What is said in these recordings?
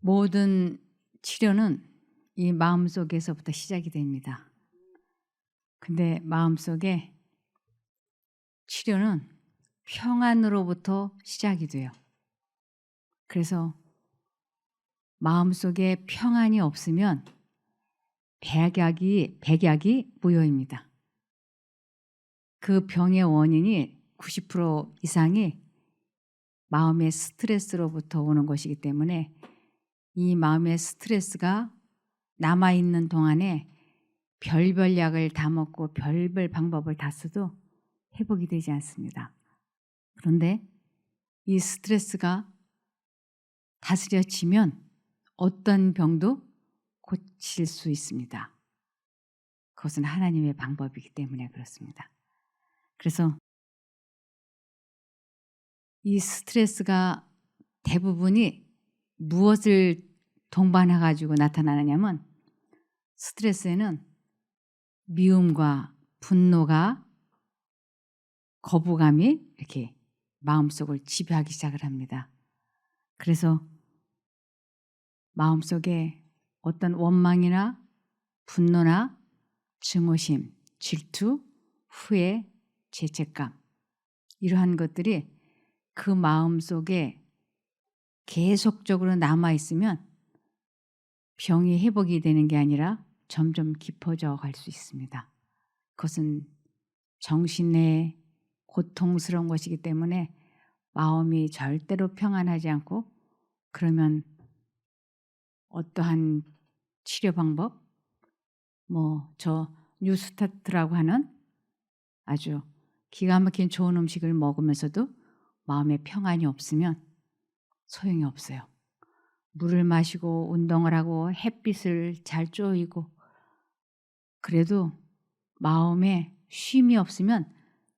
모든 치료는 이 마음속에서부터 시작이 됩니다. 근데 마음속에 치료는 평안으로부터 시작이 돼요. 그래서 마음속에 평안이 없으면 백약이 무효입니다. 그 병의 원인이 90% 이상이 마음의 스트레스로부터 오는 것이기 때문에 이 마음의 스트레스가 남아있는 동안에 별별 약을 다 먹고 별별 방법을 다 써도 회복이 되지 않습니다. 그런데 이 스트레스가 다스려지면 어떤 병도 고칠 수 있습니다. 그것은 하나님의 방법이기 때문에 그렇습니다. 그래서 이 스트레스가 대부분이 무엇을 동반해 가지고 나타나느냐면 스트레스에는 미움과 분노가 거부감이 이렇게 마음속을 지배하기 시작을 합니다. 그래서 마음속에 어떤 원망이나 분노나 증오심, 질투, 후회, 죄책감 이러한 것들이 그 마음속에 계속적으로 남아있으면 병이 회복이 되는 게 아니라 점점 깊어져 갈 수 있습니다. 그것은 정신의 고통스러운 것이기 때문에 마음이 절대로 평안하지 않고 그러면 어떠한 치료 방법, 저 뉴스타트라고 하는 아주 기가 막힌 좋은 음식을 먹으면서도 마음에 평안이 없으면 소용이 없어요. 물을 마시고 운동을 하고 햇빛을 잘 쬐이고 그래도 마음에 쉼이 없으면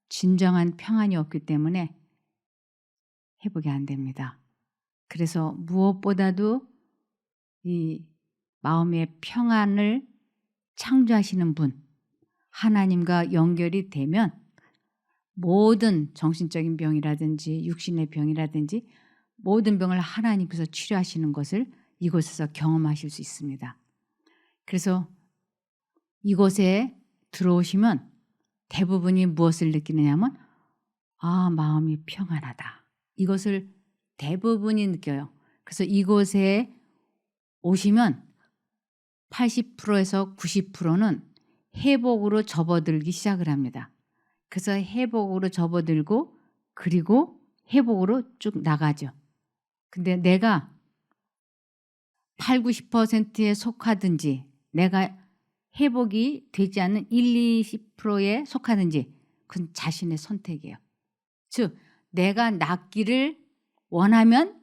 진정한 평안이 없기 때문에 회복이 안 됩니다. 그래서 무엇보다도 이 마음의 평안을 창조하시는 분, 하나님과 연결이 되면 모든 정신적인 병이라든지 육신의 병이라든지 모든 병을 하나님께서 치료하시는 것을 이곳에서 경험하실 수 있습니다. 그래서 이곳에 들어오시면 대부분이 무엇을 느끼느냐면 마음이 평안하다. 이것을 대부분이 느껴요. 그래서 이곳에 오시면 80%에서 90%는 회복으로 접어들기 시작을 합니다. 그래서 회복으로 접어들고 그리고 회복으로 쭉 나가죠. 근데 내가 8, 90%에 속하든지 내가 회복이 되지 않는 1, 20%에 속하든지 그건 자신의 선택이에요. 즉 내가 낫기를 원하면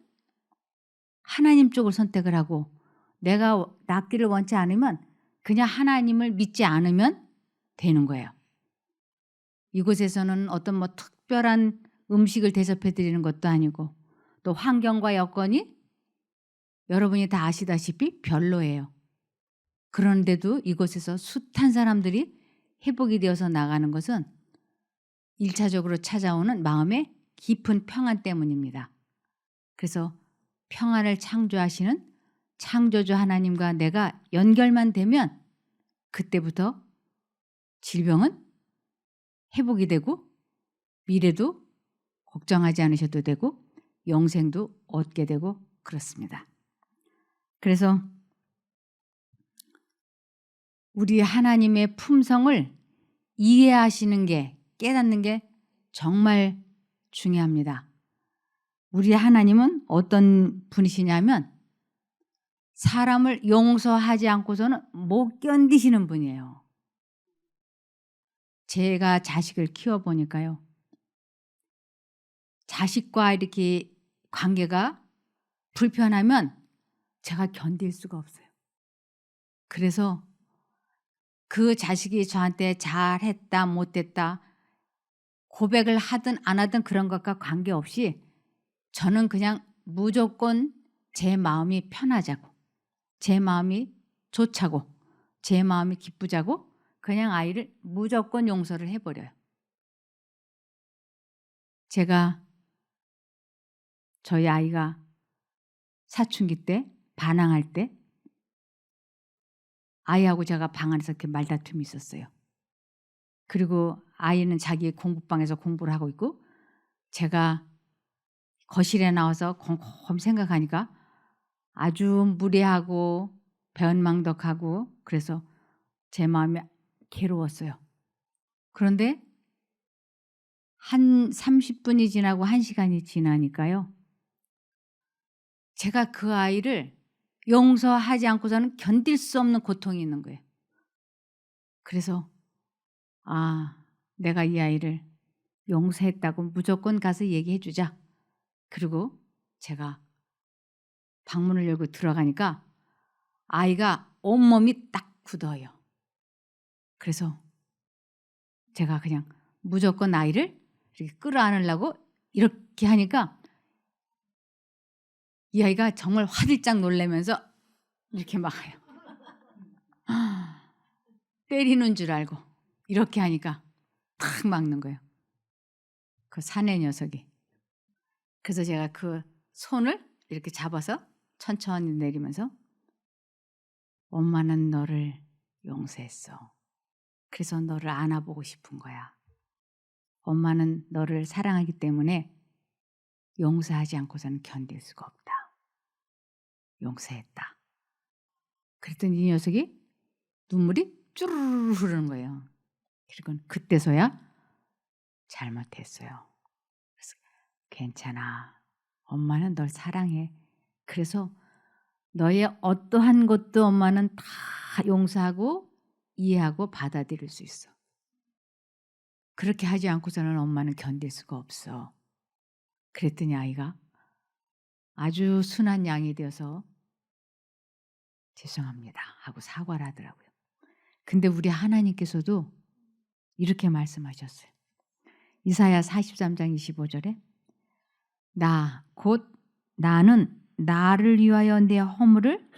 하나님 쪽을 선택을 하고 내가 낫기를 원치 않으면 그냥 하나님을 믿지 않으면 되는 거예요. 이곳에서는 어떤 특별한 음식을 대접해 드리는 것도 아니고 또 환경과 여건이 여러분이 다 아시다시피 별로예요. 그런데도 이곳에서 숱한 사람들이 회복이 되어서 나가는 것은 1차적으로 찾아오는 마음의 깊은 평안 때문입니다. 그래서 평안을 창조하시는 창조주 하나님과 내가 연결만 되면 그때부터 질병은 회복이 되고 미래도 걱정하지 않으셔도 되고 영생도 얻게 되고 그렇습니다. 그래서 우리 하나님의 품성을 이해하시는 게 깨닫는 게 정말 중요합니다. 우리 하나님은 어떤 분이시냐면 사람을 용서하지 않고서는 못 견디시는 분이에요. 제가 자식을 키워보니까요. 자식과 이렇게 관계가 불편하면 제가 견딜 수가 없어요. 그래서 그 자식이 저한테 잘했다 못했다 고백을 하든 안 하든 그런 것과 관계없이 저는 그냥 무조건 제 마음이 편하자고 제 마음이 좋자고 제 마음이 기쁘자고 그냥 아이를 무조건 용서를 해버려요. 제가 저희 아이가 사춘기 때 반항할 때 아이하고 제가 방 안에서 이렇게 말다툼이 있었어요. 그리고 아이는 자기 공부방에서 공부를 하고 있고 제가 거실에 나와서 곰곰 생각하니까 아주 무례하고 배은망덕하고 그래서 제 마음이 괴로웠어요. 그런데 한 30분이 지나고 1시간이 지나니까요. 제가 그 아이를 용서하지 않고서는 견딜 수 없는 고통이 있는 거예요. 그래서 내가 이 아이를 용서했다고 무조건 가서 얘기해 주자. 그리고 제가 방문을 열고 들어가니까 아이가 온몸이 딱 굳어요. 그래서 제가 그냥 무조건 아이를 이렇게 끌어안으려고 이렇게 하니까 이 아이가 정말 화들짝 놀라면서 이렇게 막아요. 때리는 줄 알고 이렇게 하니까 탁 막는 거예요. 그 사내 녀석이. 그래서 제가 그 손을 이렇게 잡아서 천천히 내리면서 엄마는 너를 용서했어. 그래서 너를 안아보고 싶은 거야. 엄마는 너를 사랑하기 때문에 용서하지 않고서는 견딜 수가 없다. 용서했다. 그랬더니 이 녀석이 눈물이 쭈르르 흐르는 거예요. 그리고 그때서야 잘못했어요. 그래서 괜찮아. 엄마는 널 사랑해. 그래서 너의 어떠한 것도 엄마는 다 용서하고 이해하고 받아들일 수 있어. 그렇게 하지 않고서는 엄마는 견딜 수가 없어. 그랬더니 아이가 아주 순한 양이 되어서 죄송합니다 하고 사과를 하더라고요. 근데 우리 하나님께서도 이렇게 말씀하셨어요. 이사야 43장 25절에 나는 나를 위하여 내 허물을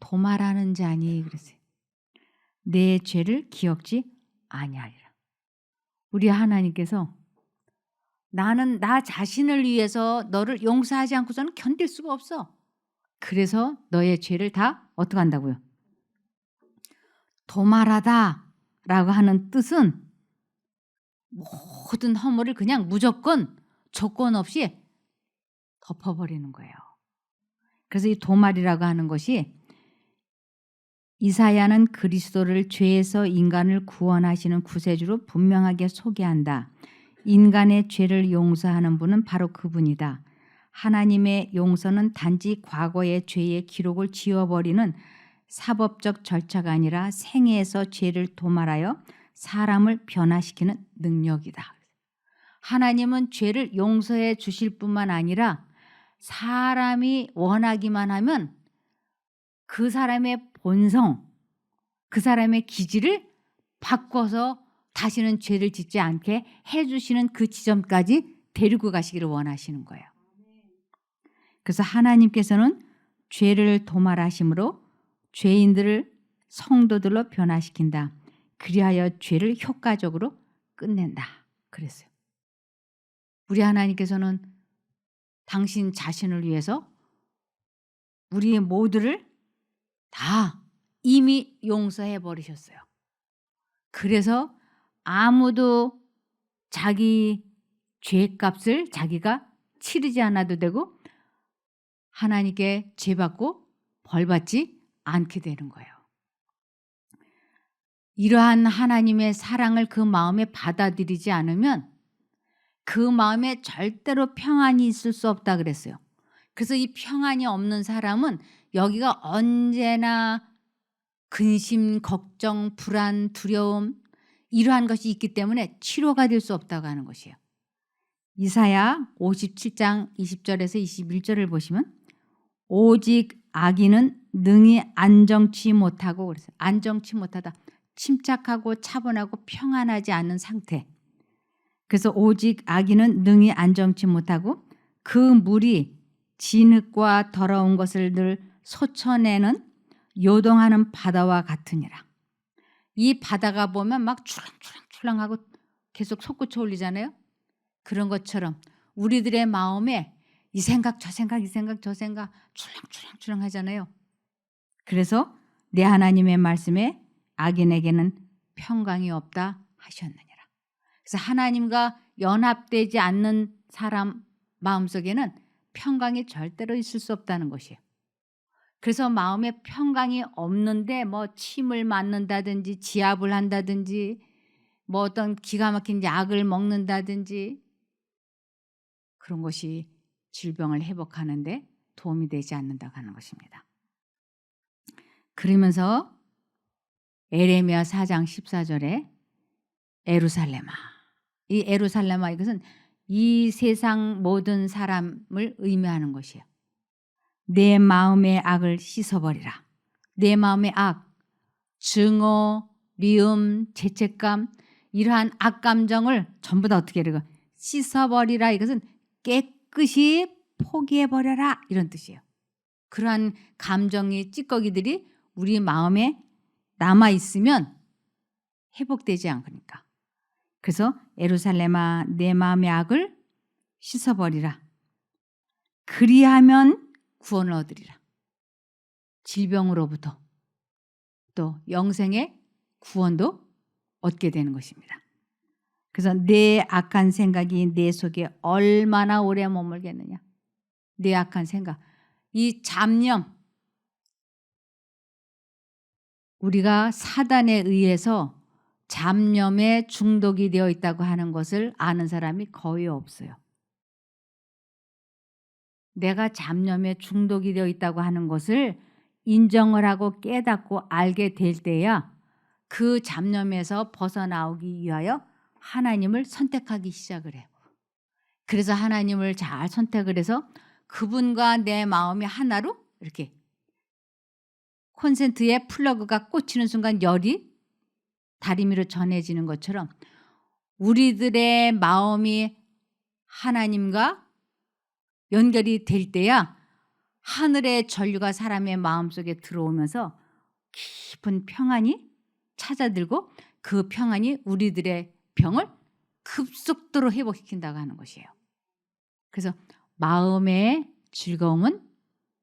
도말하는 자니 그랬어요. 내 죄를 기억지 아니하리라. 우리 하나님께서 나는 나 자신을 위해서 너를 용서하지 않고서는 견딜 수가 없어. 그래서 너의 죄를 다 어떻게 한다고요? 도말하다 라고 하는 뜻은 모든 허물을 그냥 무조건 조건 없이 덮어버리는 거예요. 그래서 이 도말이라고 하는 것이 이사야는 그리스도를 죄에서 인간을 구원하시는 구세주로 분명하게 소개한다. 인간의 죄를 용서하는 분은 바로 그분이다. 하나님의 용서는 단지 과거의 죄의 기록을 지워버리는 사법적 절차가 아니라 생애에서 죄를 도말하여 사람을 변화시키는 능력이다. 하나님은 죄를 용서해 주실 뿐만 아니라 사람이 원하기만 하면 그 사람의 본성, 그 사람의 기질을 바꿔서 다시는 죄를 짓지 않게 해주시는 그 지점까지 데리고 가시기를 원하시는 거예요. 그래서 하나님께서는 죄를 도말하심으로 죄인들을 성도들로 변화시킨다. 그리하여 죄를 효과적으로 끝낸다. 그랬어요. 우리 하나님께서는 당신 자신을 위해서 우리 모두를 다 이미 용서해 버리셨어요. 그래서 아무도 자기 죄값을 자기가 치르지 않아도 되고 하나님께 죄받고 벌받지 않게 되는 거예요. 이러한 하나님의 사랑을 그 마음에 받아들이지 않으면 그 마음에 절대로 평안이 있을 수 없다 그랬어요. 그래서 이 평안이 없는 사람은 여기가 언제나 근심, 걱정, 불안, 두려움 이러한 것이 있기 때문에 치료가 될 수 없다고 하는 것이에요. 이사야 57장 20절에서 21절을 보시면 오직 악인은 능히 안정치 못하고 그래서 안정치 못하다. 침착하고 차분하고 평안하지 않은 상태. 그래서 오직 악인은 능히 안정치 못하고 그 물이 진흙과 더러운 것을 늘 솟쳐내는 요동하는 바다와 같으니라. 이 바다가 보면 막 출렁출렁출렁하고 계속 솟구쳐 올리잖아요. 그런 것처럼 우리들의 마음에 이 생각 저 생각 이 생각 저 생각 출렁출렁출렁 하잖아요. 그래서 내 하나님의 말씀에 악인에게는 평강이 없다 하셨느니라. 그래서 하나님과 연합되지 않는 사람 마음속에는 평강이 절대로 있을 수 없다는 것이에요. 그래서 마음에 평강이 없는데 뭐 침을 맞는다든지 지압을 한다든지 뭐 어떤 기가 막힌 약을 먹는다든지 그런 것이 질병을 회복하는데 도움이 되지 않는다고 하는 것입니다. 그러면서 에레미야 4장 14절에 에루살렘아, 이 에루살렘아 이것은 이 세상 모든 사람을 의미하는 것이에요. 내 마음의 악을 씻어버리라. 내 마음의 악, 증오, 미움, 죄책감 이러한 악감정을 전부 다 어떻게 해야 씻어버리라. 이것은 깨끗이 포기해버려라 이런 뜻이에요. 그러한 감정이 찌꺼기들이 우리 마음에 남아있으면 회복되지 않으니까. 그래서 예루살렘아 내 마음의 악을 씻어버리라. 그리하면 구원을 얻으리라. 질병으로부터 또 영생의 구원도 얻게 되는 것입니다. 그래서 내 악한 생각이 내 속에 얼마나 오래 머물겠느냐. 내 악한 생각. 이 잡념. 우리가 사단에 의해서 잡념에 중독이 되어 있다고 하는 것을 아는 사람이 거의 없어요. 내가 잡념에 중독이 되어 있다고 하는 것을 인정을 하고 깨닫고 알게 될 때야 그 잡념에서 벗어나오기 위하여 하나님을 선택하기 시작을 해요. 그래서 하나님을 잘 선택을 해서 그분과 내 마음이 하나로 이렇게 콘센트에 플러그가 꽂히는 순간 열이 다리미로 전해지는 것처럼 우리들의 마음이 하나님과 연결이 될 때야 하늘의 전류가 사람의 마음속에 들어오면서 깊은 평안이 찾아들고 그 평안이 우리들의 병을 급속도로 회복시킨다고 하는 것이에요. 그래서 마음의 즐거움은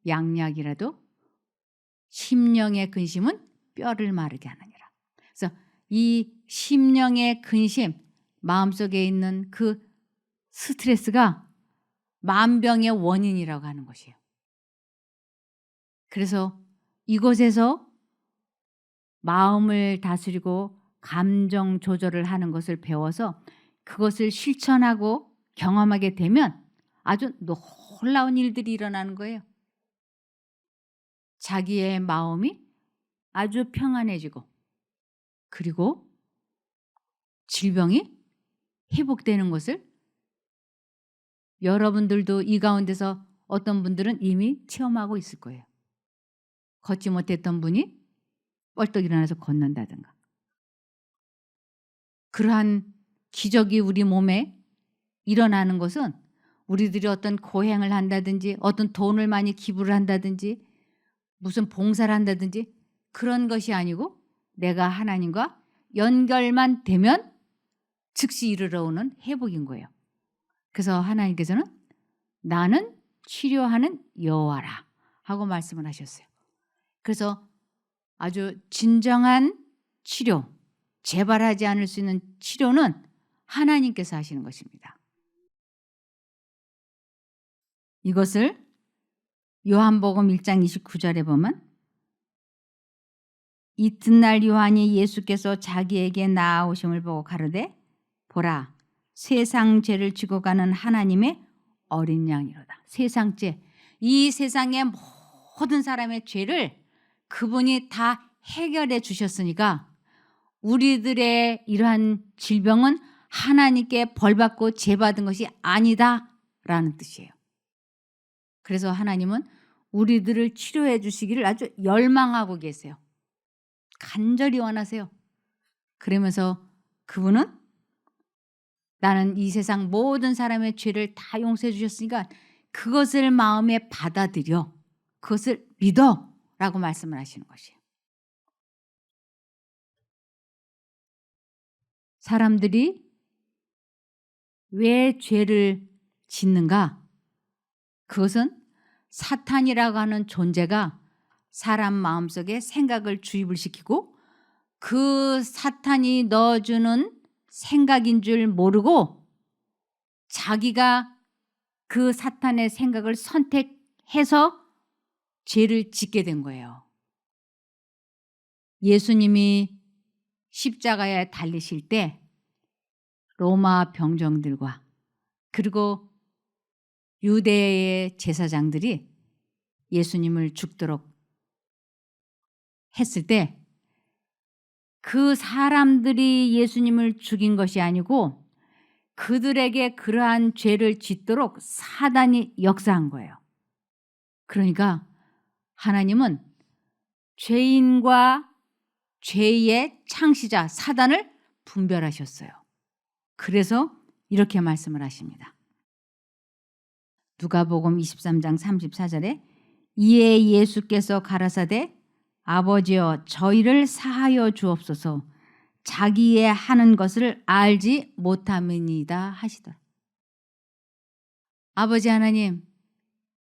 양약이라도 심령의 근심은 뼈를 마르게 하느니라. 그래서 이 심령의 근심, 마음속에 있는 그 스트레스가 만병의 원인이라고 하는 것이에요. 그래서 이곳에서 마음을 다스리고 감정 조절을 하는 것을 배워서 그것을 실천하고 경험하게 되면 아주 놀라운 일들이 일어나는 거예요. 자기의 마음이 아주 평안해지고 그리고 질병이 회복되는 것을 여러분들도 이 가운데서 어떤 분들은 이미 체험하고 있을 거예요. 걷지 못했던 분이 뻘떡 일어나서 걷는다든가. 그러한 기적이 우리 몸에 일어나는 것은 우리들이 어떤 고행을 한다든지 어떤 돈을 많이 기부를 한다든지 무슨 봉사를 한다든지 그런 것이 아니고 내가 하나님과 연결만 되면 즉시 이르러 오는 회복인 거예요. 그래서 하나님께서는 나는 치료하는 여호와라 하고 말씀을 하셨어요. 그래서 아주 진정한 치료, 재발하지 않을 수 있는 치료는 하나님께서 하시는 것입니다. 이것을 요한복음 1장 29절에 보면 이튿날 요한이 예수께서 자기에게 나아오심을 보고 가르되 보라 세상 죄를 지고 가는 하나님의 어린 양이로다. 세상 죄. 이 세상의 모든 사람의 죄를 그분이 다 해결해 주셨으니까 우리들의 이러한 질병은 하나님께 벌받고 죄받은 것이 아니다라는 뜻이에요. 그래서 하나님은 우리들을 치료해 주시기를 아주 열망하고 계세요. 간절히 원하세요. 그러면서 그분은 나는 이 세상 모든 사람의 죄를 다 용서해 주셨으니까 그것을 마음에 받아들여 그것을 믿어 라고 말씀을 하시는 것이에요. 사람들이 왜 죄를 짓는가? 그것은 사탄이라고 하는 존재가 사람 마음속에 생각을 주입을 시키고 그 사탄이 넣어주는 생각인 줄 모르고 자기가 그 사탄의 생각을 선택해서 죄를 짓게 된 거예요. 예수님이 십자가에 달리실 때 로마 병정들과 그리고 유대의 제사장들이 예수님을 죽도록 했을 때 그 사람들이 예수님을 죽인 것이 아니고 그들에게 그러한 죄를 짓도록 사단이 역사한 거예요. 그러니까 하나님은 죄인과 죄의 창시자 사단을 분별하셨어요. 그래서 이렇게 말씀을 하십니다. 누가복음 23장 34절에 이에 예수께서 가라사대 아버지여 저희를 사하여 주옵소서 자기의 하는 것을 알지 못함이니이다 하시더라. 아버지 하나님,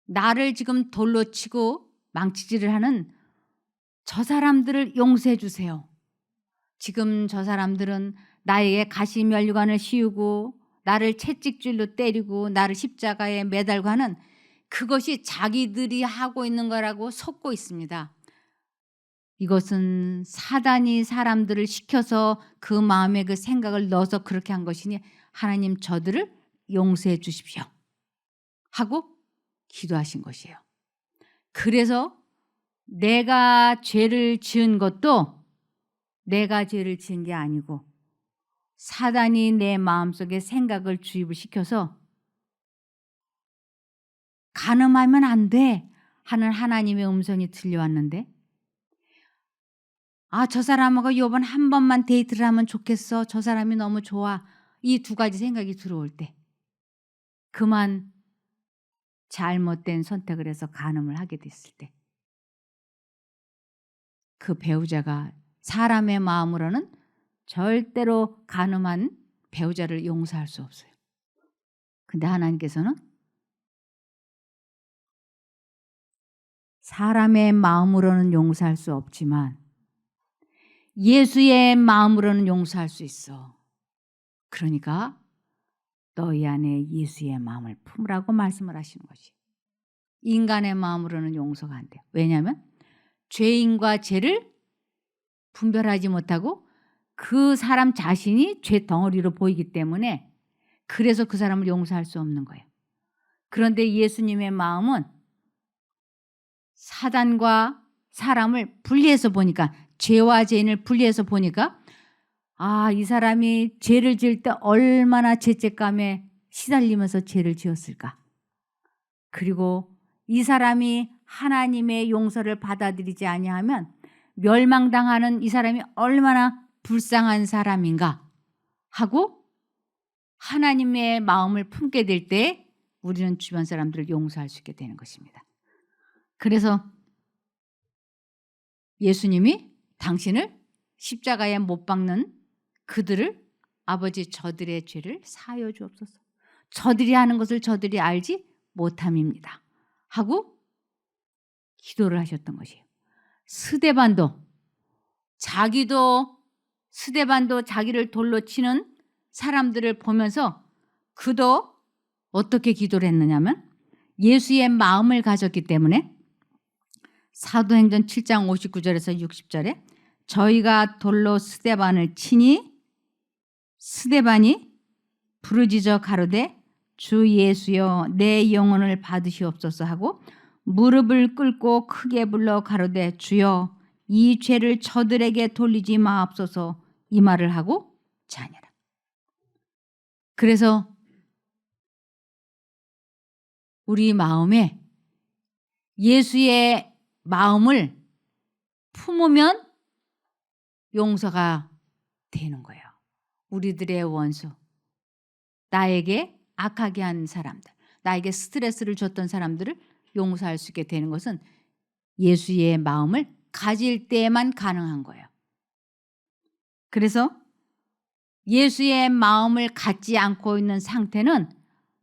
나를 지금 돌로 치고 망치질을 하는 저 사람들을 용서해 주세요. 지금 저 사람들은 나에게 가시면류관을 씌우고 나를 채찍질로 때리고 나를 십자가에 매달고 하는 그것이 자기들이 하고 있는 거라고 속고 있습니다. 이것은 사단이 사람들을 시켜서 그 마음에 그 생각을 넣어서 그렇게 한 것이니 하나님 저들을 용서해 주십시오 하고 기도하신 것이에요. 그래서 내가 죄를 지은 것도 내가 죄를 지은 게 아니고 사단이 내 마음속에 생각을 주입을 시켜서 간음하면 안 돼 하는 하나님의 음성이 들려왔는데 저 사람하고 이번 한 번만 데이트를 하면 좋겠어. 저 사람이 너무 좋아. 이 두 가지 생각이 들어올 때 그만 잘못된 선택을 해서 간음을 하게 됐을 때 그 배우자가 사람의 마음으로는 절대로 간음한 배우자를 용서할 수 없어요. 근데 하나님께서는 사람의 마음으로는 용서할 수 없지만 예수의 마음으로는 용서할 수 있어. 그러니까 너희 안에 예수의 마음을 품으라고 말씀을 하시는 것이. 인간의 마음으로는 용서가 안 돼요. 왜냐하면 죄인과 죄를 분별하지 못하고 그 사람 자신이 죄 덩어리로 보이기 때문에 그래서 그 사람을 용서할 수 없는 거예요. 그런데 예수님의 마음은 사단과 사람을 분리해서 보니까 죄와 죄인을 분리해서 보니까 이 사람이 죄를 지을 때 얼마나 죄책감에 시달리면서 죄를 지었을까. 그리고 이 사람이 하나님의 용서를 받아들이지 아니하면 멸망당하는 이 사람이 얼마나 불쌍한 사람인가 하고 하나님의 마음을 품게 될 때 우리는 주변 사람들을 용서할 수 있게 되는 것입니다. 그래서 예수님이 당신을 십자가에 못 박는 그들을 아버지 저들의 죄를 사하여 주옵소서. 저들이 하는 것을 저들이 알지 못함입니다. 하고 기도를 하셨던 것이에요. 스데반도 자기를 돌로 치는 사람들을 보면서 그도 어떻게 기도를 했느냐면 예수의 마음을 가졌기 때문에 사도행전 7장 59절에서 60절에 저희가 돌로 스데반을 치니 스데반이 부르짖어 가로되 주 예수여 내 영혼을 받으시옵소서 하고 무릎을 꿇고 크게 불러 가로되 주여 이 죄를 저들에게 돌리지 마옵소서 이 말을 하고 자니라. 그래서 우리 마음에 예수의 마음을 품으면 용서가 되는 거예요. 우리들의 원수, 나에게 악하게 한 사람들, 나에게 스트레스를 줬던 사람들을 용서할 수 있게 되는 것은 예수의 마음을 가질 때에만 가능한 거예요. 그래서 예수의 마음을 갖지 않고 있는 상태는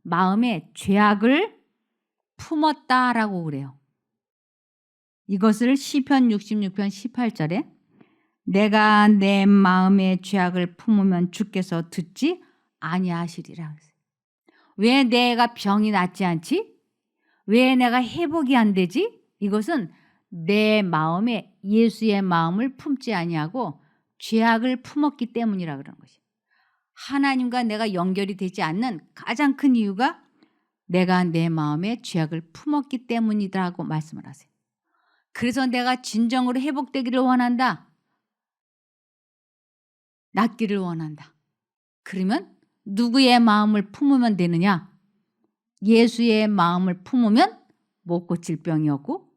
마음에 죄악을 품었다라고 그래요. 이것을 시편 66편 18절에 내가 내 마음의 죄악을 품으면 주께서 듣지 아니하시리라. 왜 내가 병이 낫지 않지? 왜 내가 회복이 안 되지? 이것은 내 마음에 예수의 마음을 품지 아니하고 죄악을 품었기 때문이라 그런 것이. 하나님과 내가 연결이 되지 않는 가장 큰 이유가 내가 내 마음에 죄악을 품었기 때문이라고 말씀을 하세요. 그래서 내가 진정으로 회복되기를 원한다. 낫기를 원한다. 그러면 누구의 마음을 품으면 되느냐? 예수의 마음을 품으면 못 고칠 병이 없고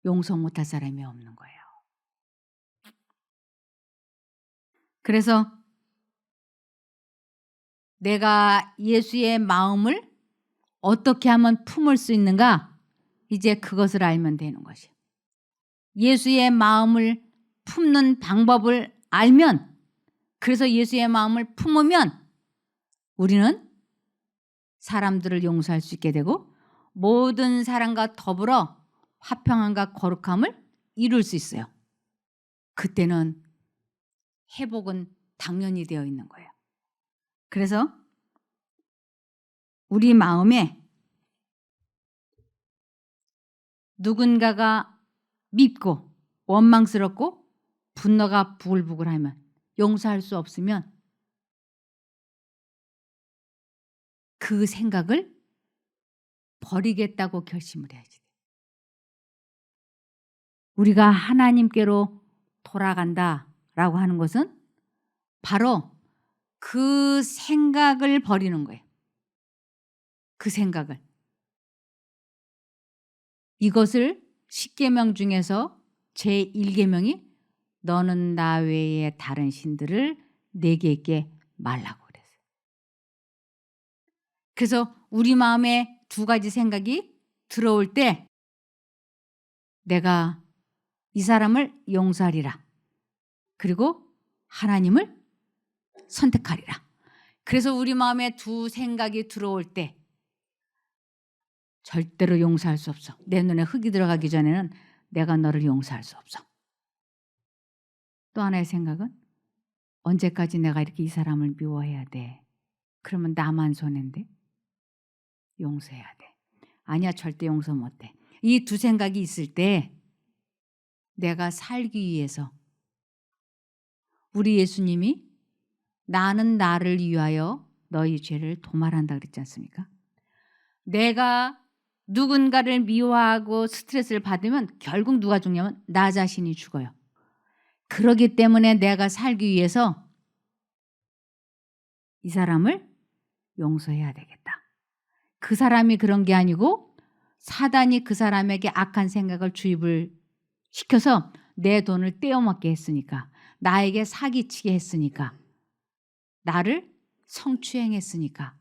용서 못할 사람이 없는 거예요. 그래서 내가 예수의 마음을 어떻게 하면 품을 수 있는가? 이제 그것을 알면 되는 것이에요. 예수의 마음을 품는 방법을 알면, 그래서 예수의 마음을 품으면 우리는 사람들을 용서할 수 있게 되고 모든 사람과 더불어 화평함과 거룩함을 이룰 수 있어요. 그때는 회복은 당연히 되어 있는 거예요. 그래서 우리 마음에 누군가가 밉고 원망스럽고 분노가 부글부글하면 용서할 수 없으면 그 생각을 버리겠다고 결심을 해야지. 우리가 하나님께로 돌아간다라고 하는 것은 바로 그 생각을 버리는 거예요. 그 생각을. 이것을 10계명 중에서 제1계명이 너는 나 외에 다른 신들을 내게 있게 말라고 그랬어요. 그래서 우리 마음에 두 가지 생각이 들어올 때 내가 이 사람을 용서하리라. 그리고 하나님을 선택하리라. 그래서 우리 마음에 두 생각이 들어올 때 절대로 용서할 수 없어. 내 눈에 흙이 들어가기 전에는 내가 너를 용서할 수 없어. 또 하나의 생각은 언제까지 내가 이렇게 이 사람을 미워해야 돼? 그러면 나만 손해인데 용서해야 돼. 아니야, 절대 용서 못해. 이 두 생각이 있을 때 내가 살기 위해서 우리 예수님이 나는 나를 위하여 너희 죄를 도말한다 그랬지 않습니까? 내가 누군가를 미워하고 스트레스를 받으면 결국 누가 죽냐면 나 자신이 죽어요. 그렇기 때문에 내가 살기 위해서 이 사람을 용서해야 되겠다. 그 사람이 그런 게 아니고 사단이 그 사람에게 악한 생각을 주입을 시켜서 내 돈을 떼어먹게 했으니까, 나에게 사기치게 했으니까, 나를 성추행했으니까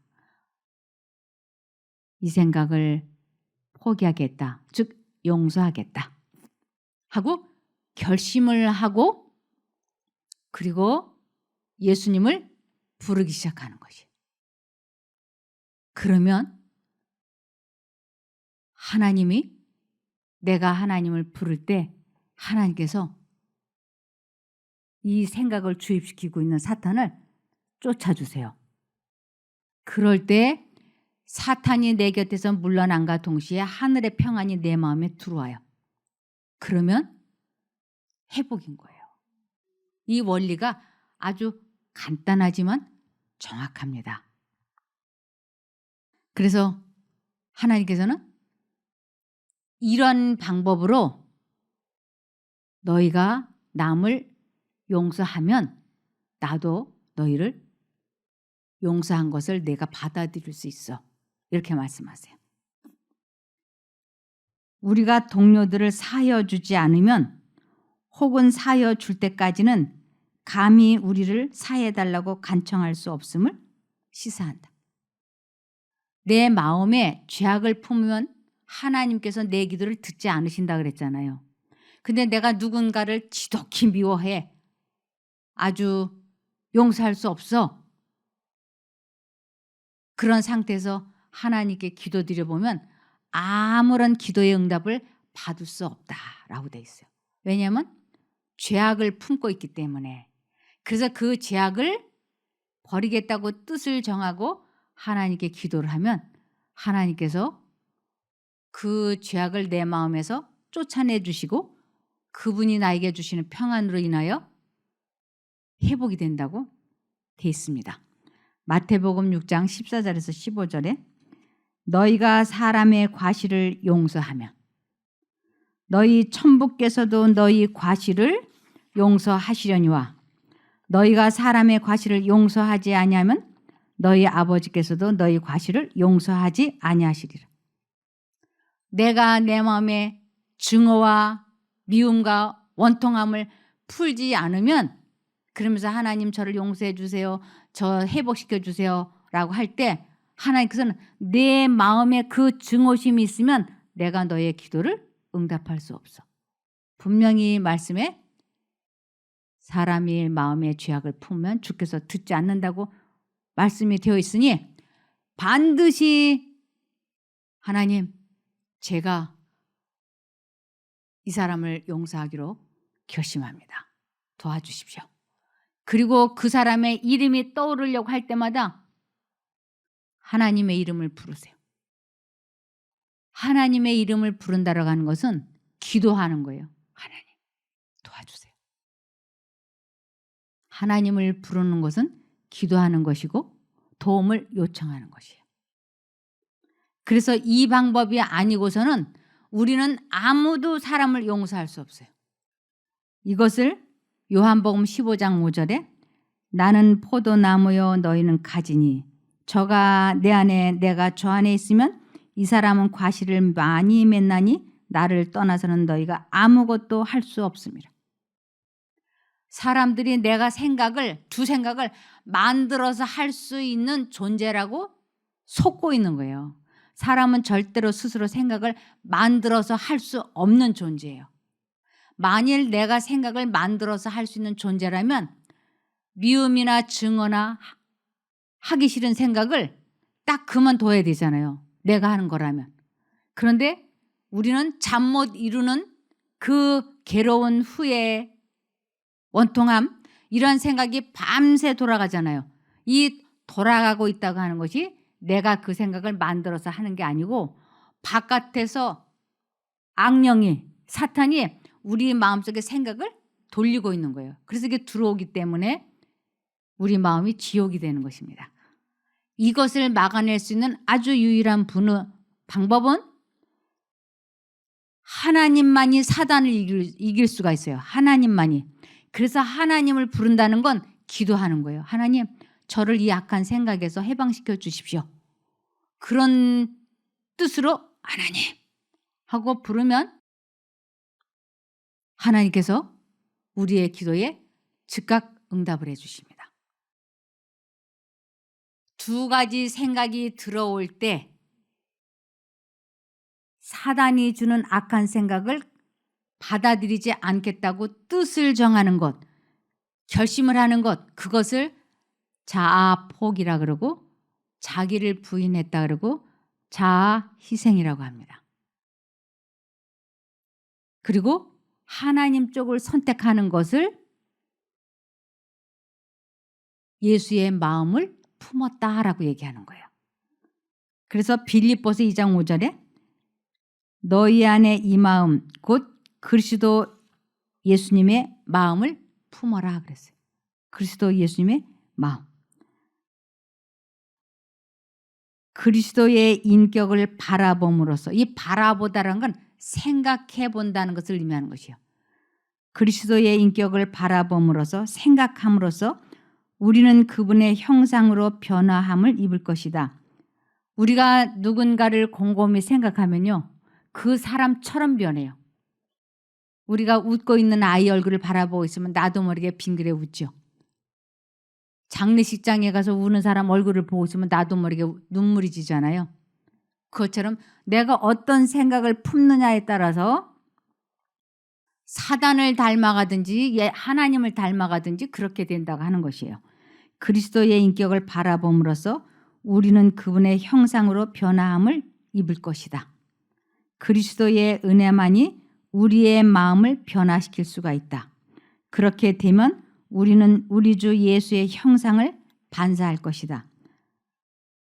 이 생각을 포기하겠다. 즉 용서하겠다 하고 결심을 하고 그리고 예수님을 부르기 시작하는 것이. 그러면 하나님이, 내가 하나님을 부를 때 하나님께서 이 생각을 주입시키고 있는 사탄을 쫓아주세요. 그럴 때 사탄이 내 곁에서 물러난과 동시에 하늘의 평안이 내 마음에 들어와요. 그러면 회복인 거예요. 이 원리가 아주 간단하지만 정확합니다. 그래서 하나님께서는 이런 방법으로 너희가 남을 용서하면 나도 너희를 용서한 것을 내가 받아들일 수 있어. 이렇게 말씀하세요. 우리가 동료들을 사하여 주지 않으면 혹은 사하여 줄 때까지는 감히 우리를 사해달라고 간청할 수 없음을 시사한다. 내 마음에 죄악을 품으면 하나님께서 내 기도를 듣지 않으신다 그랬잖아요. 근데 내가 누군가를 지독히 미워해. 아주 용서할 수 없어. 그런 상태에서 하나님께 기도드려보면 아무런 기도의 응답을 받을 수 없다라고 돼 있어요. 왜냐하면 죄악을 품고 있기 때문에. 그래서 그 죄악을 버리겠다고 뜻을 정하고 하나님께 기도를 하면 하나님께서 그 죄악을 내 마음에서 쫓아내 주시고 그분이 나에게 주시는 평안으로 인하여 회복이 된다고 돼 있습니다. 마태복음 6장 14절에서 15절에 너희가 사람의 과실을 용서하면 너희 천부께서도 너희 과실을 용서하시려니와 너희가 사람의 과실을 용서하지 아니하면 너희 아버지께서도 너희 과실을 용서하지 아니하시리라. 내가 내 마음에 증오와 미움과 원통함을 풀지 않으면 그러면서 하나님 저를 용서해 주세요. 저 회복시켜 주세요. 라고 할 때 하나님께서는 내 마음에 그 증오심이 있으면 내가 너의 기도를 응답할 수 없어. 분명히 말씀에 사람이 마음의 죄악을 품으면 주께서 듣지 않는다고 말씀이 되어 있으니 반드시 하나님 제가 이 사람을 용서하기로 결심합니다. 도와주십시오. 그리고 그 사람의 이름이 떠오르려고 할 때마다 하나님의 이름을 부르세요. 하나님의 이름을 부른다라고 하는 것은 기도하는 거예요. 하나님 도와주세요. 하나님을 부르는 것은 기도하는 것이고 도움을 요청하는 것이에요. 그래서 이 방법이 아니고서는 우리는 아무도 사람을 용서할 수 없어요. 이것을 요한복음 15장 5절에 나는 포도나무요 너희는 가지니 저가 내 안에 내가 저 안에 있으면 이 사람은 과실을 많이 맺나니 나를 떠나서는 너희가 아무것도 할 수 없습니다. 사람들이 내가 두 생각을 만들어서 할 수 있는 존재라고 속고 있는 거예요. 사람은 절대로 스스로 생각을 만들어서 할 수 없는 존재예요. 만일 내가 생각을 만들어서 할 수 있는 존재라면 미움이나 증오나 하기 싫은 생각을 딱 그만둬야 되잖아요. 내가 하는 거라면. 그런데 우리는 잠 못 이루는 그 괴로운 후회, 원통함 이런 생각이 밤새 돌아가잖아요. 이 돌아가고 있다고 하는 것이 내가 그 생각을 만들어서 하는 게 아니고 바깥에서 악령이 사탄이 우리 마음속에 생각을 돌리고 있는 거예요. 그래서 이게 들어오기 때문에 우리 마음이 지옥이 되는 것입니다. 이것을 막아낼 수 있는 아주 유일한 방법은 하나님만이 사단을 이길 수가 있어요. 하나님만이. 그래서 하나님을 부른다는 건 기도하는 거예요. 하나님 저를 이 악한 생각에서 해방시켜 주십시오. 그런 뜻으로 하나님 하고 부르면 하나님께서 우리의 기도에 즉각 응답을 해 주십니다. 두 가지 생각이 들어올 때 사단이 주는 악한 생각을 받아들이지 않겠다고 뜻을 정하는 것, 결심을 하는 것, 그것을 자아포기라 그러고 자기를 부인했다 그러고 자아희생이라고 합니다. 그리고 하나님 쪽을 선택하는 것을 예수의 마음을 품었다라고 얘기하는 거예요. 그래서 빌립보서 2장 5절에 너희 안에 이 마음 곧 그리스도 예수님의 마음을 품어라 그랬어요. 그리스도 예수님의 마음. 그리스도의 인격을 바라봄으로써 이 바라보다라는 건 생각해 본다는 것을 의미하는 것이에요. 그리스도의 인격을 바라봄으로써 생각함으로써 우리는 그분의 형상으로 변화함을 입을 것이다. 우리가 누군가를 곰곰이 생각하면요. 그 사람처럼 변해요. 우리가 웃고 있는 아이 얼굴을 바라보고 있으면 나도 모르게 빙그레 웃죠. 장례식장에 가서 우는 사람 얼굴을 보고 있으면 나도 모르게 눈물이 지잖아요. 그것처럼 내가 어떤 생각을 품느냐에 따라서 사단을 닮아가든지 하나님을 닮아가든지 그렇게 된다고 하는 것이에요. 그리스도의 인격을 바라봄으로써 우리는 그분의 형상으로 변화함을 입을 것이다. 그리스도의 은혜만이 우리의 마음을 변화시킬 수가 있다. 그렇게 되면 우리는 우리 주 예수의 형상을 반사할 것이다.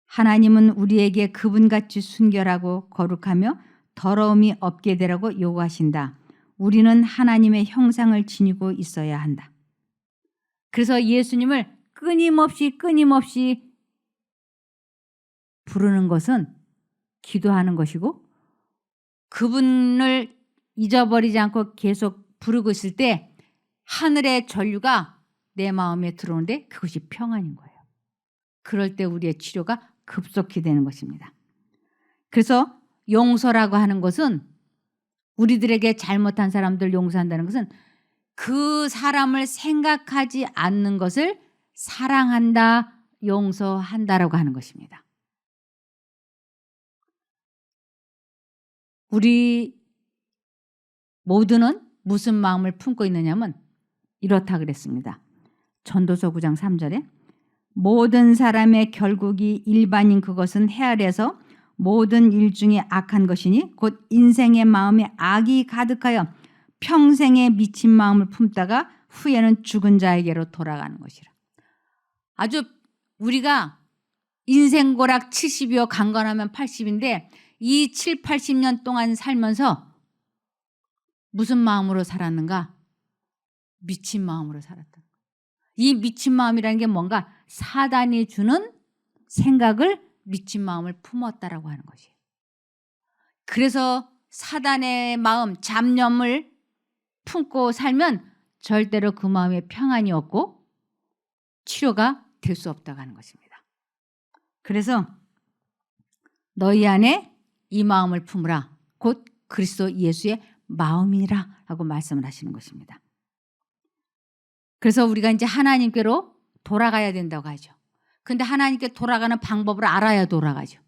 하나님은 우리에게 그분같이 순결하고 거룩하며 더러움이 없게 되라고 요구하신다. 우리는 하나님의 형상을 지니고 있어야 한다. 그래서 예수님을 끊임없이 부르는 것은 기도하는 것이고, 그분을 잊어버리지 않고 계속 부르고 있을 때 하늘의 전류가 내 마음에 들어오는데 그것이 평안인 거예요. 그럴 때 우리의 치료가 급속히 되는 것입니다. 그래서 용서라고 하는 것은, 우리들에게 잘못한 사람들 용서한다는 것은 그 사람을 생각하지 않는 것을 사랑한다, 용서한다라고 하는 것입니다. 우리 모두는 무슨 마음을 품고 있느냐면 이렇다 그랬습니다. 전도서 9장 3절에 모든 사람의 결국이 일반인 그것은 헤아려서 모든 일 중에 악한 것이니 곧 인생의 마음에 악이 가득하여 평생에 미친 마음을 품다가 후에는 죽은 자에게로 돌아가는 것이라. 아주 우리가 인생고락 70이요 강건하면 80인데 이 7, 80년 동안 살면서 무슨 마음으로 살았는가? 미친 마음으로 살았다. 이 미친 마음이라는 게 뭔가 사단이 주는 생각을 미친 마음을 품었다라고 하는 것이에요. 그래서 사단의 마음, 잡념을 품고 살면 절대로 그 마음에 평안이 없고 치료가 될 수 없다고 하는 것입니다. 그래서 너희 안에 이 마음을 품으라. 곧 그리스도 예수의 마음이라 라고 말씀을 하시는 것입니다. 그래서 우리가 이제 하나님께로 돌아가야 된다고 하죠. 근데 하나님께 돌아가는 방법을 알아야 돌아가죠.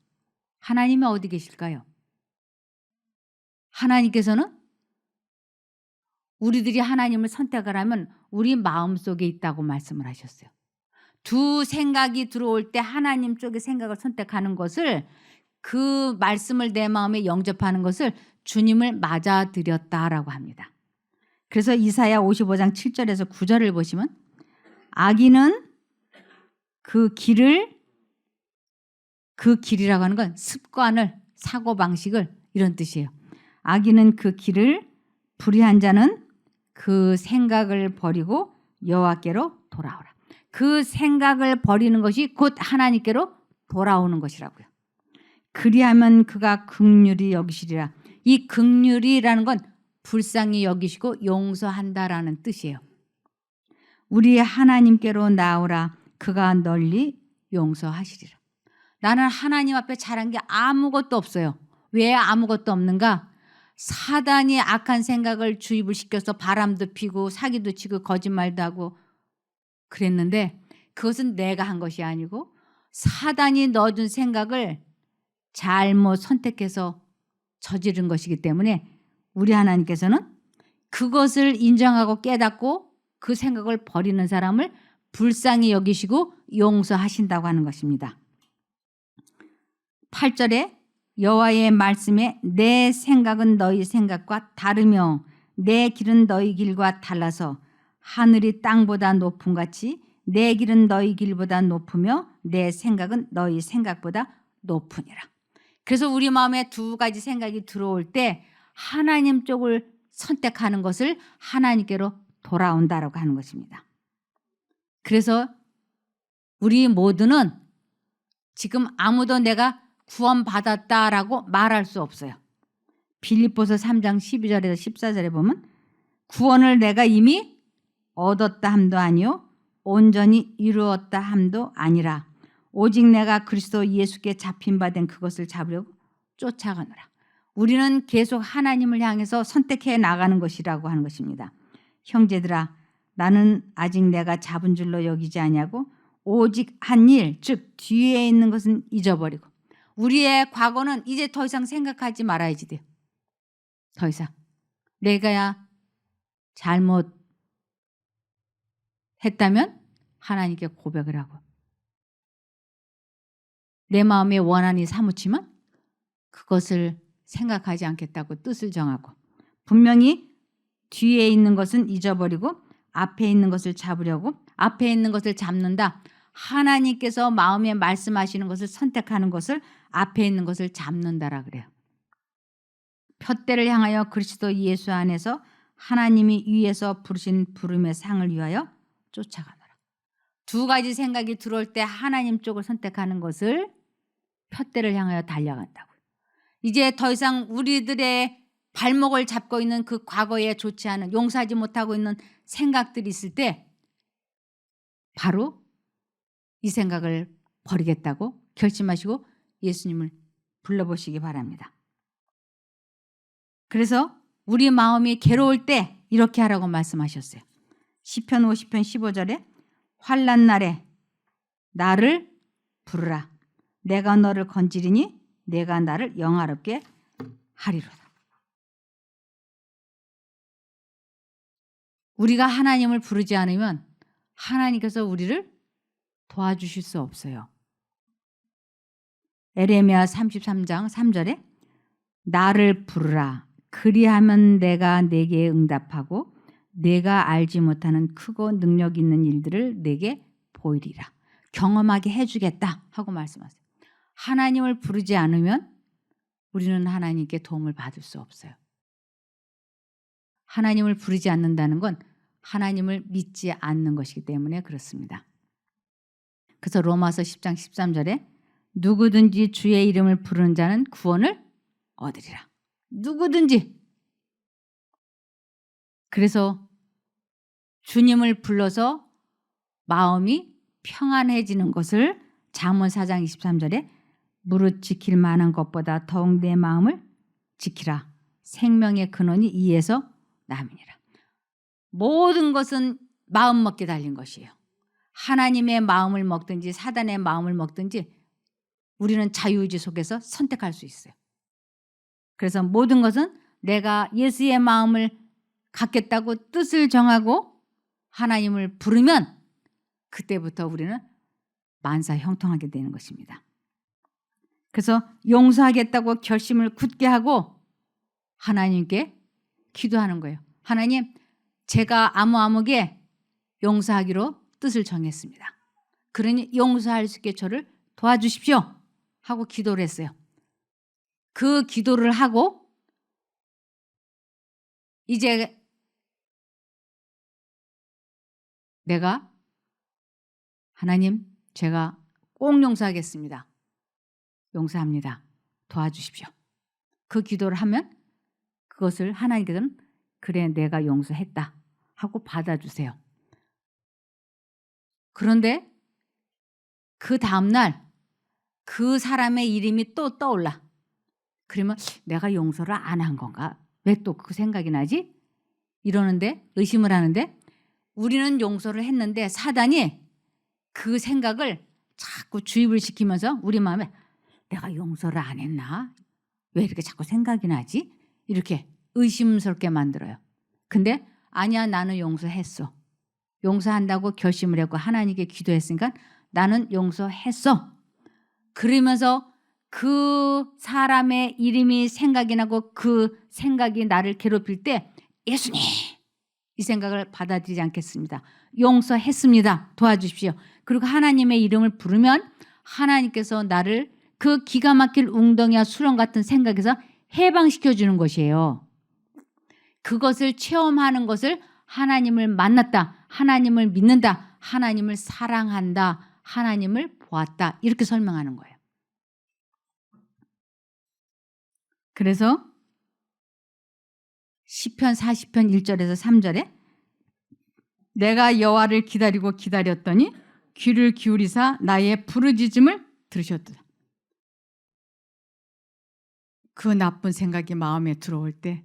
하나님이 어디 계실까요? 하나님께서는 우리들이 하나님을 선택을 하면 우리 마음속에 있다고 말씀을 하셨어요. 두 생각이 들어올 때 하나님 쪽의 생각을 선택하는 것을, 그 말씀을 내 마음에 영접하는 것을 주님을 맞아들였다라고 합니다. 그래서 이사야 55장 7절에서 9절을 보시면 악인은 그 길이라고 하는 건 습관을, 사고방식을, 이런 뜻이에요. 악인은 그 길을, 불의한 자는 그 생각을 버리고 여호와께로 돌아오라. 그 생각을 버리는 것이 곧 하나님께로 돌아오는 것이라고요. 그리하면 그가 긍휼히 여기시리라. 이 긍휼이라는 건 불쌍히 여기시고 용서한다라는 뜻이에요. 우리 하나님께로 나오라. 그가 널리 용서하시리라. 나는 하나님 앞에 잘한 게 아무것도 없어요. 왜 아무것도 없는가? 사단이 악한 생각을 주입을 시켜서 바람도 피고 사기도 치고 거짓말도 하고 그랬는데, 그것은 내가 한 것이 아니고 사단이 넣어준 생각을 잘못 선택해서 저지른 것이기 때문에 우리 하나님께서는 그것을 인정하고 깨닫고 그 생각을 버리는 사람을 불쌍히 여기시고 용서하신다고 하는 것입니다. 8절에 여호와의 말씀에 내 생각은 너희 생각과 다르며 내 길은 너희 길과 달라서 하늘이 땅보다 높음 같이 내 길은 너희 길보다 높으며 내 생각은 너희 생각보다 높으니라. 그래서 우리 마음에 두 가지 생각이 들어올 때 하나님 쪽을 선택하는 것을 하나님께로 돌아온다라고 하는 것입니다. 그래서 우리 모두는 지금 아무도 내가 구원받았다라고 말할 수 없어요. 빌립보서 3장 12절에서 14절에 보면 구원을 내가 이미 얻었다 함도 아니요 온전히 이루었다 함도 아니라 오직 내가 그리스도 예수께 잡힌 바 된 그것을 잡으려고 쫓아가노라. 우리는 계속 하나님을 향해서 선택해 나가는 것이라고 하는 것입니다. 형제들아, 나는 아직 내가 잡은 줄로 여기지 아니하고 오직 한 일, 즉 뒤에 있는 것은 잊어버리고, 우리의 과거는 이제 더 이상 생각하지 말아야지 돼요. 더 이상 내가 잘못했다면 하나님께 고백을 하고, 내 마음에 원한이 사무치면 그것을 생각하지 않겠다고 뜻을 정하고 분명히 뒤에 있는 것은 잊어버리고 앞에 있는 것을 잡으려고 앞에 있는 것을 잡는다. 하나님께서 마음에 말씀하시는 것을 선택하는 것을 앞에 있는 것을 잡는다라 그래요. 푯대를 향하여 그리스도 예수 안에서 하나님이 위에서 부르신 부름의 상을 위하여 쫓아가노라. 두 가지 생각이 들어올 때 하나님 쪽을 선택하는 것을 푯대를 향하여 달려간다고요. 이제 더 이상 우리들의 발목을 잡고 있는 그 과거에 좋지 않은 용서하지 못하고 있는 생각들이 있을 때 바로 이 생각을 버리겠다고 결심하시고 예수님을 불러보시기 바랍니다. 그래서 우리 마음이 괴로울 때 이렇게 하라고 말씀하셨어요. 시편 50편 15절에 환난 날에 나를 부르라. 내가 너를 건지리니 내가 나를 영화롭게 하리로다. 우리가 하나님을 부르지 않으면 하나님께서 우리를 도와주실 수 없어요. 에레미야 33장 3절에 나를 부르라. 그리하면 내가 내게 응답하고 내가 알지 못하는 크고 능력 있는 일들을 내게 보이리라. 경험하게 해주겠다 하고 말씀하세요. 하나님을 부르지 않으면 우리는 하나님께 도움을 받을 수 없어요. 하나님을 부르지 않는다는 건 하나님을 믿지 않는 것이기 때문에 그렇습니다. 그래서 로마서 10장 13절에 누구든지 주의 이름을 부르는 자는 구원을 얻으리라. 누구든지. 그래서 주님을 불러서 마음이 평안해지는 것을 잠언 4장 23절에 무릇 지킬 만한 것보다 더욱 내 마음을 지키라. 생명의 근원이 이에서 남이니라. 모든 것은 마음 먹기 달린 것이에요. 하나님의 마음을 먹든지 사단의 마음을 먹든지 우리는 자유의지 속에서 선택할 수 있어요. 그래서 모든 것은 내가 예수의 마음을 갖겠다고 뜻을 정하고 하나님을 부르면 그때부터 우리는 만사 형통하게 되는 것입니다. 그래서 용서하겠다고 결심을 굳게 하고 하나님께 기도하는 거예요. 하나님, 제가 아무게 용서하기로 뜻을 정했습니다. 그러니 용서할 수 있게 저를 도와주십시오 하고 기도를 했어요. 그 기도를 하고 이제 내가 하나님, 제가 꼭 용서하겠습니다. 용서합니다. 도와주십시오. 그 기도를 하면 그것을 하나님께서는 그래 내가 용서했다 하고 받아주세요. 그런데 그 다음날 그 사람의 이름이 또 떠올라. 그러면 내가 용서를 안 한 건가? 왜 또 그 생각이 나지? 이러는데 의심을 하는데 우리는 용서를 했는데 사단이 그 생각을 자꾸 주입을 시키면서 우리 마음에 내가 용서를 안 했나? 왜 이렇게 자꾸 생각이 나지? 이렇게 의심스럽게 만들어요. 근데 아니야, 나는 용서했어. 용서한다고 결심을 했고 하나님께 기도했으니까 나는 용서했어. 그러면서 그 사람의 이름이 생각이 나고 그 생각이 나를 괴롭힐 때 예수님 이 생각을 받아들이지 않겠습니다. 용서했습니다. 도와주십시오. 그리고 하나님의 이름을 부르면 하나님께서 나를 그 기가 막힐 웅덩이와 수렁 같은 생각에서 해방시켜 주는 것이에요. 그것을 체험하는 것을 하나님을 만났다, 하나님을 믿는다, 하나님을 사랑한다, 하나님을 보았다 이렇게 설명하는 거예요. 그래서 시편 40편 1절에서 3절에 내가 여호와를 기다리고 기다렸더니 귀를 기울이사 나의 부르짖음을 들으셨도다. 그 나쁜 생각이 마음에 들어올 때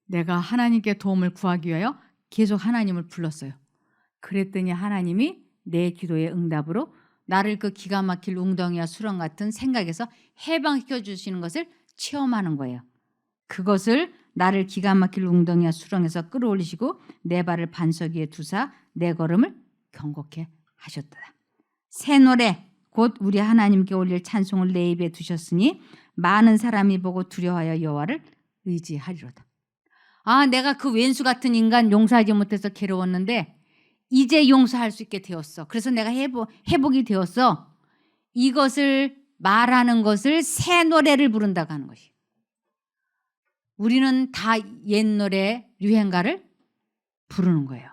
내가 하나님께 도움을 구하기 위하여 계속 하나님을 불렀어요. 그랬더니 하나님이 내 기도의 응답으로 나를 그 기가 막힐 웅덩이와 수렁 같은 생각에서 해방시켜 주시는 것을 체험하는 거예요. 그것을 나를 기가 막힐 웅덩이와 수렁에서 끌어올리시고 내 발을 반석 위에 두사 내 걸음을 경고케 하셨다. 새 노래 곧 우리 하나님께 올릴 찬송을 내 입에 두셨으니 많은 사람이 보고 두려워하여 여호와를 의지하리로다. 아, 내가 그 왼수 같은 인간 용서하지 못해서 괴로웠는데 이제 용서할 수 있게 되었어. 그래서 내가 회복이 되었어. 이것을 말하는 것을 새 노래를 부른다고 하는 것이. 우리는 다 옛 노래 유행가를 부르는 거예요.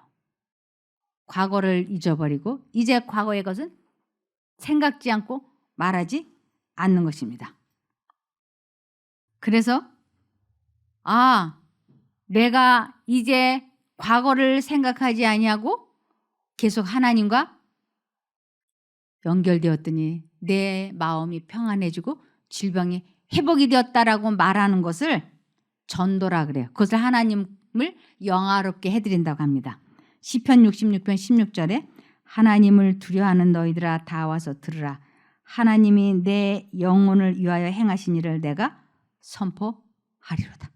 과거를 잊어버리고 이제 과거의 것은 생각지 않고 말하지 않는 것입니다. 그래서 내가 이제 과거를 생각하지 아니하고 계속 하나님과 연결되었더니 내 마음이 평안해지고 질병이 회복이 되었다라고 말하는 것을 전도라 그래요. 그것을 하나님을 영화롭게 해드린다고 합니다. 시편 66편 16절에 하나님을 두려워하는 너희들아 다 와서 들으라. 하나님이 내 영혼을 위하여 행하신 일을 내가 선포하리로다.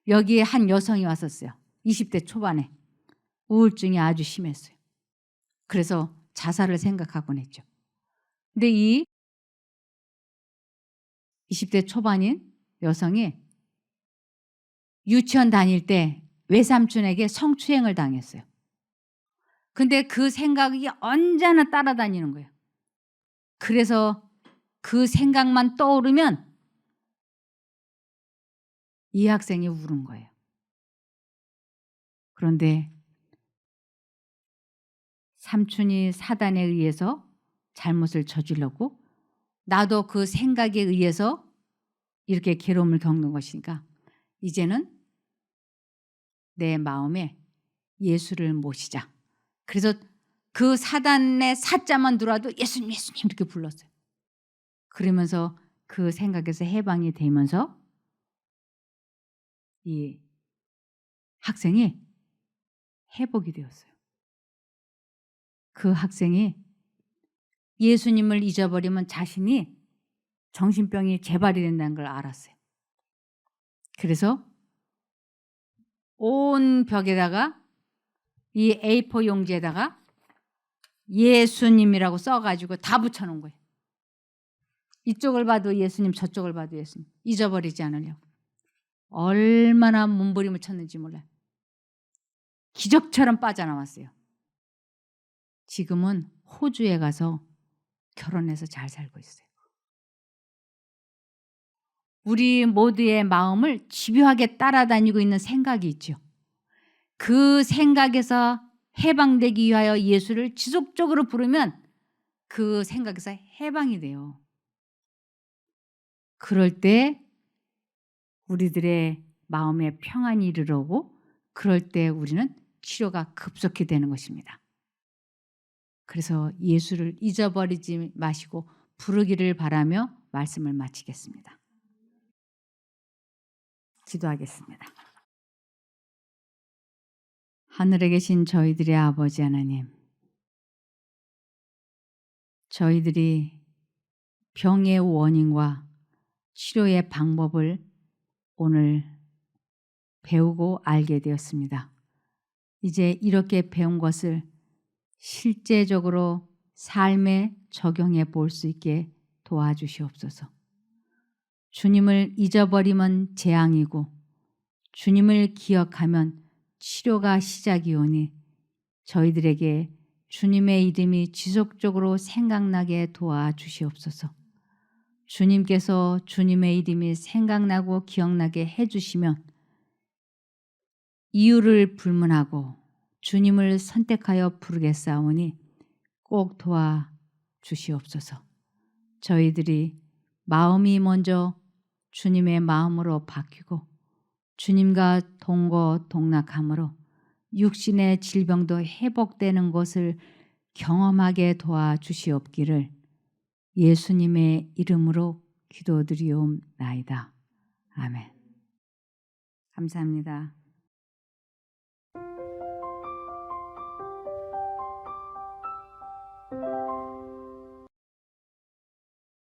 여기에 한 여성이 왔었어요. 20대 초반에 우울증이 아주 심했어요. 그래서 자살을 생각하곤 했죠. 근데 이 20대 초반인 여성이 유치원 다닐 때 외삼촌에게 성추행을 당했어요. 근데 그 생각이 언제나 따라다니는 거예요. 그래서 그 생각만 떠오르면 이 학생이 우는 거예요. 그런데 삼촌이 사단에 의해서 잘못을 저질렀고 나도 그 생각에 의해서 이렇게 괴로움을 겪는 것이니까 이제는 내 마음에 예수를 모시자. 그래서 그 사단의 사자만 들어와도 예수님 예수님 이렇게 불렀어요. 그러면서 그 생각에서 해방이 되면서 이 학생이 회복이 되었어요. 그 학생이 예수님을 잊어버리면 자신이 정신병이 재발이 된다는 걸 알았어요. 그래서 온 벽에다가 이 A4 용지에다가 예수님이라고 써가지고 다 붙여놓은 거예요. 이쪽을 봐도 예수님, 저쪽을 봐도 예수님. 잊어버리지 않으려고. 얼마나 몸부림을 쳤는지 몰라요. 기적처럼 빠져나왔어요. 지금은 호주에 가서 결혼해서 잘 살고 있어요. 우리 모두의 마음을 집요하게 따라다니고 있는 생각이 있죠. 그 생각에서 해방되기 위하여 예수를 지속적으로 부르면 그 생각에서 해방이 돼요. 그럴 때 우리들의 마음에 평안이 이르러오고 그럴 때 우리는 치료가 급속히 되는 것입니다. 그래서 예수를 잊어버리지 마시고 부르기를 바라며 말씀을 마치겠습니다. 기도하겠습니다. 하늘에 계신 저희들의 아버지 하나님, 저희들이 병의 원인과 치료의 방법을 오늘 배우고 알게 되었습니다. 이제 이렇게 배운 것을 실제적으로 삶에 적용해 볼 수 있게 도와주시옵소서. 주님을 잊어버리면 재앙이고 주님을 기억하면 치료가 시작이오니 저희들에게 주님의 이름이 지속적으로 생각나게 도와주시옵소서. 주님께서 주님의 이름이 생각나고 기억나게 해주시면 이유를 불문하고 주님을 선택하여 부르겠사오니 꼭 도와주시옵소서. 저희들이 마음이 먼저 주님의 마음으로 바뀌고 주님과 동거동락함으로 육신의 질병도 회복되는 것을 경험하게 도와주시옵기를 예수님의 이름으로 기도드리옵나이다. 아멘. 감사합니다.